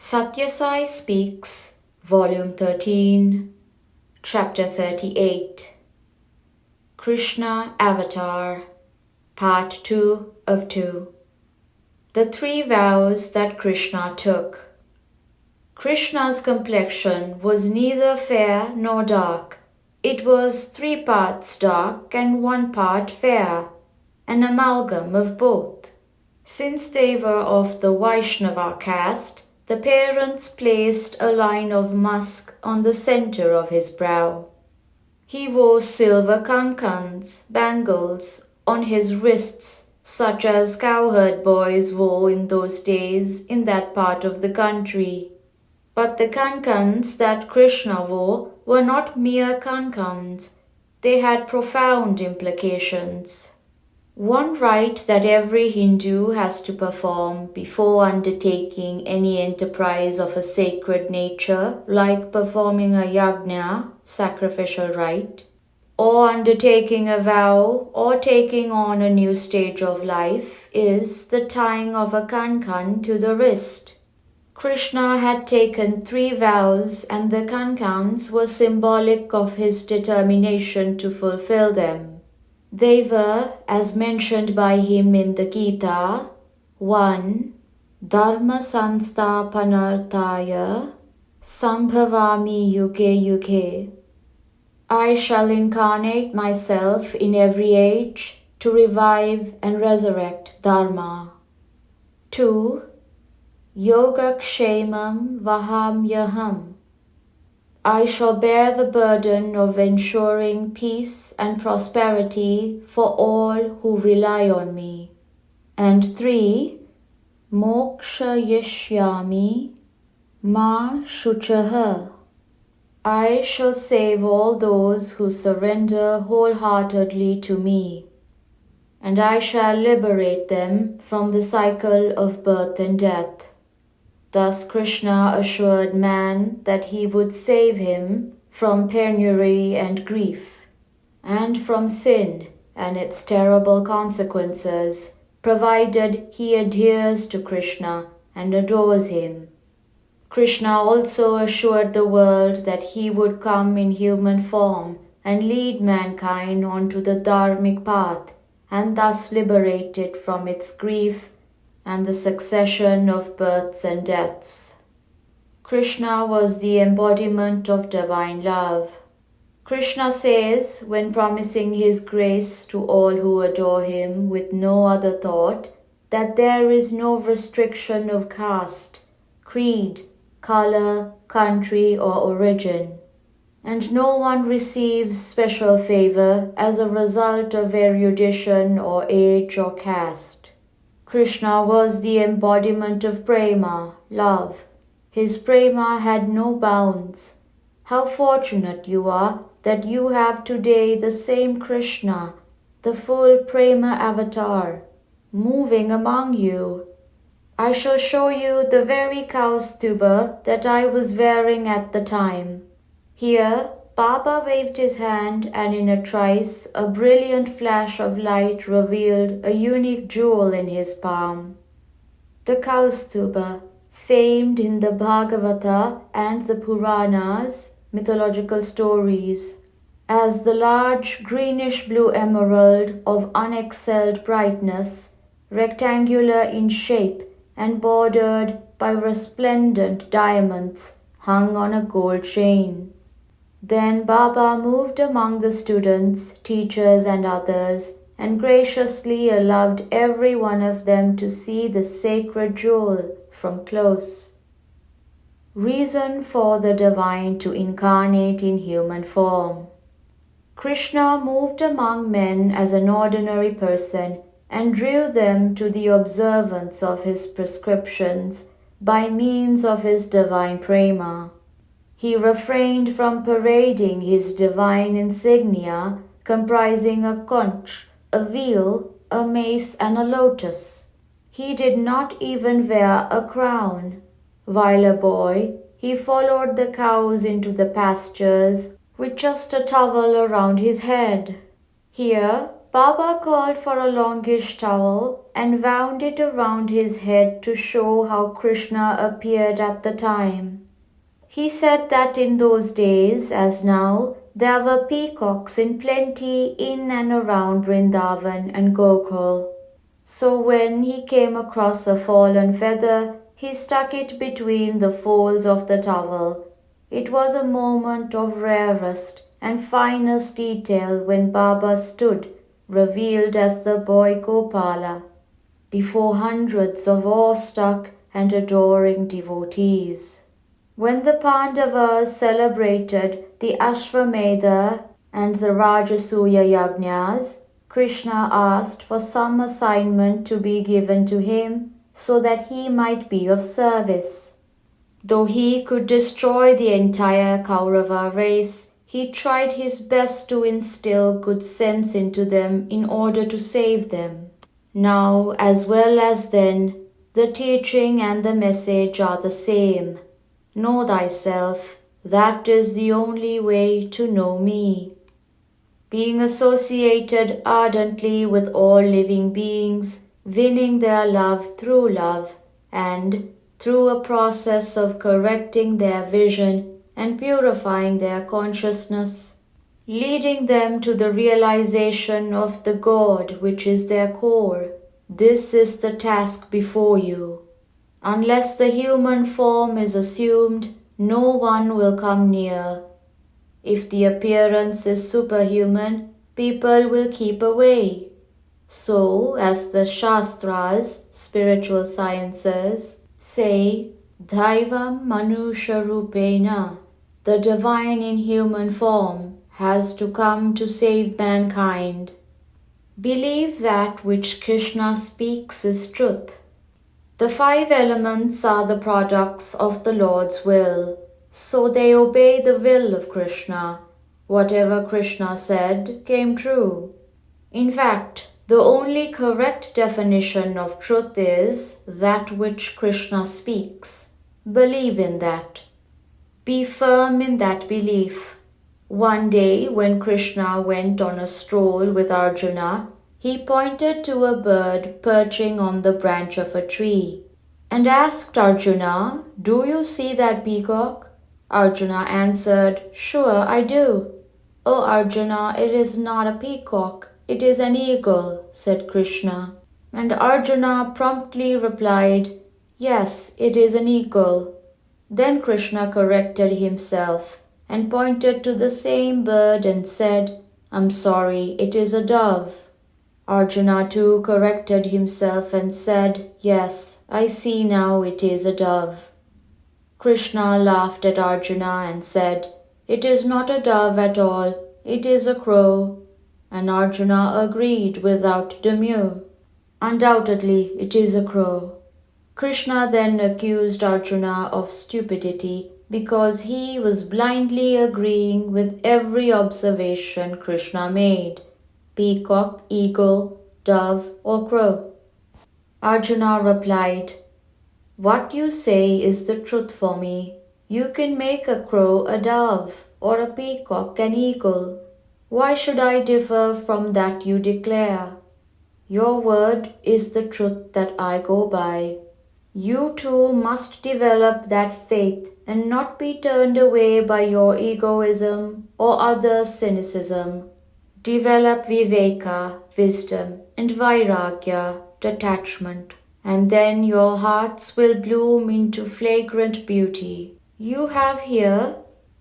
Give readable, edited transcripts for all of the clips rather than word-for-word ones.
Sathya Sai Speaks, Volume 13, Chapter 38, Krishna Avathaar, Part 2 of 2. The three vows that Krishna took. Krishna's complexion was neither fair nor dark. It was 3 parts dark and 1 part fair, an amalgam of both. Since they were of the Vaishnava caste, the parents placed a line of musk on the center of his brow. He wore silver kankans, bangles, on his wrists, such as cowherd boys wore in those days in that part of the country. But the kankans that Krishna wore were not mere kankans. They had profound implications. One rite that every Hindu has to perform before undertaking any enterprise of a sacred nature, like performing a yajna, sacrificial rite, or undertaking a vow or taking on a new stage of life, is the tying of a kankan to the wrist. Krishna had taken 3 vows, and the kankans were symbolic of his determination to fulfill them. They were, as mentioned by him in the Gita, 1. Dharma sansthapanarthaya sambhavami yuge yuge. I shall incarnate myself in every age to revive and resurrect Dharma. 2. Yogakshemam vahamyaham. I shall bear the burden of ensuring peace and prosperity for all who rely on me. And 3. Moksha yishyami ma shuchaha. I shall save all those who surrender wholeheartedly to me, and I shall liberate them from the cycle of birth and death. Thus Krishna assured man that he would save him from penury and grief, and from sin and its terrible consequences, provided he adheres to Krishna and adores him. Krishna also assured the world that he would come in human form and lead mankind onto the dharmic path, and thus liberate it from its grief and the succession of births and deaths. Krishna was the embodiment of divine love. Krishna says, when promising his grace to all who adore him with no other thought, that there is no restriction of caste, creed, color, country, or origin, and no one receives special favor as a result of erudition or age or caste. Krishna was the embodiment of prema, love. His prema had no bounds. How fortunate you are that you have today the same Krishna, the full prema avatar, moving among you. I shall show you the very kaustuba that I was wearing at the time. Here, Baba waved his hand, and in a trice a brilliant flash of light revealed a unique jewel in his palm. The kaustuba, famed in the Bhagavatar and the Puranas, mythological stories, as the large greenish-blue emerald of unexcelled brightness, rectangular in shape and bordered by resplendent diamonds, hung on a gold chain. Then Baba moved among the students, teachers, and others, and graciously allowed every one of them to see the sacred jewel from close. Reason for the divine to incarnate in human form. Krishna moved among men as an ordinary person and drew them to the observance of his prescriptions by means of his divine prema. He refrained from parading his divine insignia comprising a conch, a wheel, a mace, and a lotus. He did not even wear a crown. While a boy, he followed the cows into the pastures with just a towel around his head. Here, Baba called for a longish towel and wound it around his head to show how Krishna appeared at the time. He said that in those days, as now, there were peacocks in plenty in and around Vrindavan and Gokul. So when he came across a fallen feather, he stuck it between the folds of the towel. It was a moment of rarest and finest detail when Baba stood, revealed as the boy Gopala, before hundreds of awestruck and adoring devotees. When the Pandavas celebrated the Ashvamedha and the Rajasuya Yajnas, Krishna asked for some assignment to be given to him so that he might be of service. Though he could destroy the entire Kaurava race, he tried his best to instill good sense into them in order to save them. Now, as well as then, the teaching and the message are the same. Know thyself, that is the only way to know me. Being associated ardently with all living beings, winning their love through love, and through a process of correcting their vision and purifying their consciousness, leading them to the realization of the God which is their core. This is the task before you. Unless the human form is assumed, no one will come near. If the appearance is superhuman, people will keep away. So, as the Shastras, spiritual sciences, say, Dhaivam Manusha Rupena, the divine in human form has to come to save mankind. Believe that which Krishna speaks is truth. The 5 elements are the products of the Lord's will, so they obey the will of Krishna. Whatever Krishna said came true. In fact, the only correct definition of truth is that which Krishna speaks. Believe in that. Be firm in that belief. One day, when Krishna went on a stroll with Arjuna, he pointed to a bird perching on the branch of a tree and asked Arjuna, "Do you see that peacock?" Arjuna answered, "Sure, I do." "Oh Arjuna, it is not a peacock, it is an eagle," said Krishna. And Arjuna promptly replied, "Yes, it is an eagle." Then Krishna corrected himself and pointed to the same bird and said, "I'm sorry, it is a dove." Arjuna too corrected himself and said, "Yes, I see now it is a dove." Krishna laughed at Arjuna and said, "It is not a dove at all, it is a crow." And Arjuna agreed without demur. "Undoubtedly, it is a crow." Krishna then accused Arjuna of stupidity because he was blindly agreeing with every observation Krishna made. Peacock, eagle, dove, or crow. Arjuna replied, "What you say is the truth for me. You can make a crow a dove, or a peacock an eagle. Why should I differ from that you declare? Your word is the truth that I go by. You too must develop that faith and not be turned away by your egoism or other cynicism. Develop viveka, wisdom, and vairagya, detachment, and then your hearts will bloom into flagrant beauty. You have here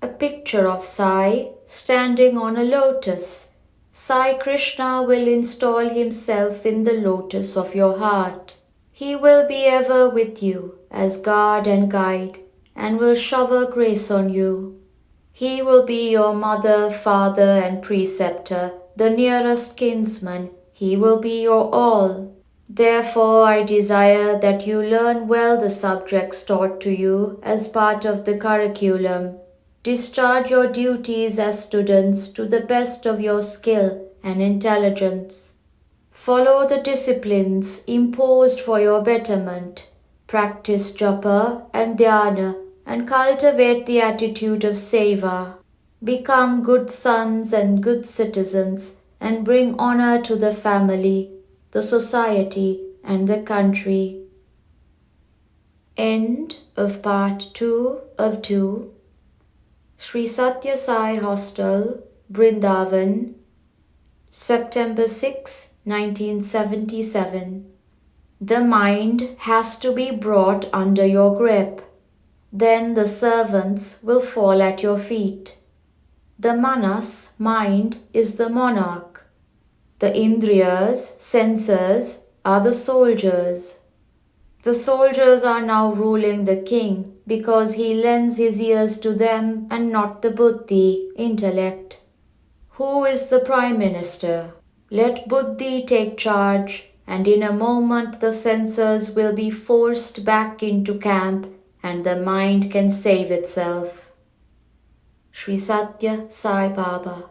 a picture of Sai standing on a lotus. Sai Krishna will install himself in the lotus of your heart. He will be ever with you as guard and guide and will shower grace on you. He will be your mother, father, and preceptor, the nearest kinsman. He will be your all. Therefore, I desire that you learn well the subjects taught to you as part of the curriculum. Discharge your duties as students to the best of your skill and intelligence. Follow the disciplines imposed for your betterment. Practice japa and dhyana and cultivate the attitude of seva. Become good sons and good citizens and bring honor to the family, the society, and the country. End of Part 2 of 2. Sri Sathya Sai Hostel, Brindavan, September 6, 1977. The mind has to be brought under your grip. Then the servants will fall at your feet. The manas, mind, is the monarch. The indriyas, senses, are the soldiers. The soldiers are now ruling the king because he lends his ears to them and not the buddhi, intellect. Who is the prime minister? Let buddhi take charge, and in a moment the senses will be forced back into camp and the mind can save itself. Sri Sathya Sai Baba.